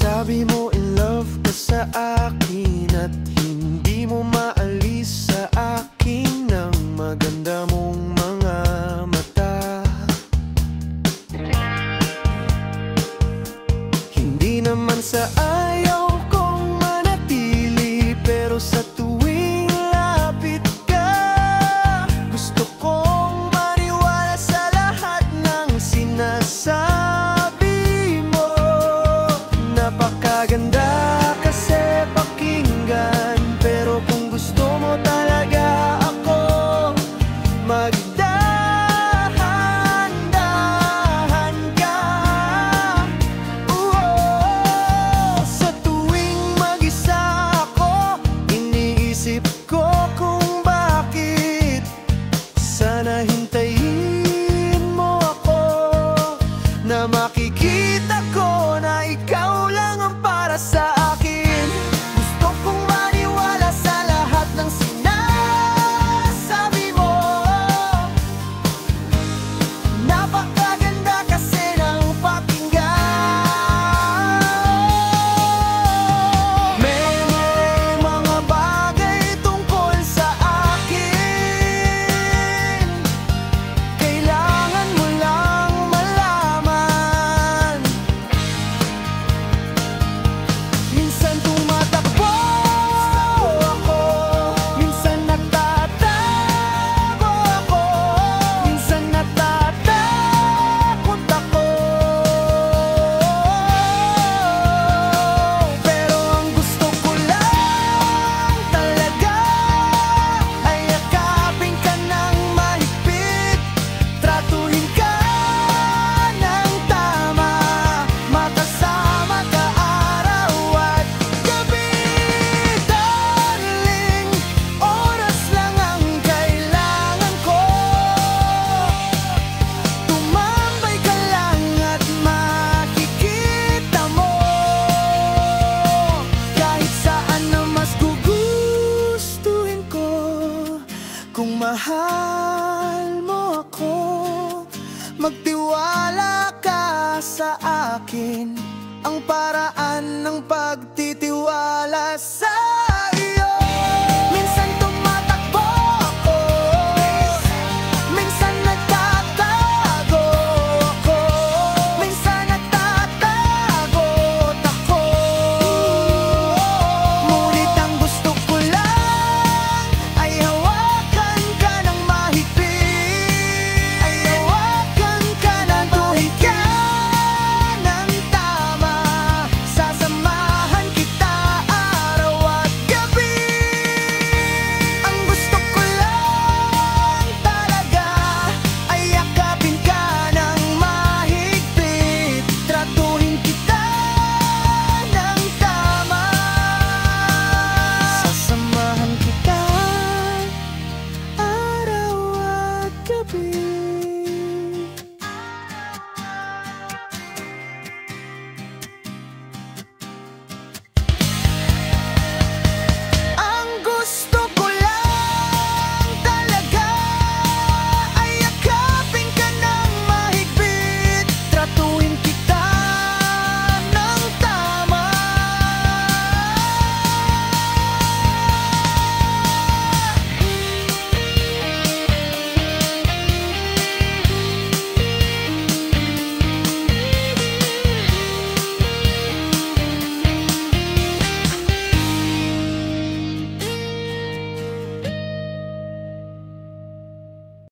Sabi mo in love ka sa akin at hindi mo maalis sa akin ng maganda mong mga mata. Hindi naman sa ayaw kong manatili, pero sa tuwing lapit ka, gusto kong maniwala sa lahat ng sinasabi mo. Napakaganda kasi pakinggan, pero kung gusto mo talaga ako, magdahan-dahan ka. Sa tuwing mag-isa ako, iniisip ko kung bakit. Sana hintayin mo ako, na makikita ko na ikaw lang ang para sa akin. Gusto kong maniwala sa lahat ng sinasabi mo. Napakaganda kasi ng pakinggan. May mga bagay tungkol sa akin, kailangan mo lang malaman. Minsan tumatakbo ako, minsan nagtatago ako, minsan natatakot ako. Pero ang gusto ko lang talaga ay yakapin ka ng mahigpit, tratuhin ka ng tama, makasama ka araw at gabi. Darling, oras lang ang kailangan ko. Tumambay ka lang at makikita mo, kahit saan na mas gugustuhin ko. Kung mahal mo ako, magtiwala ka sa akin. Ang paraan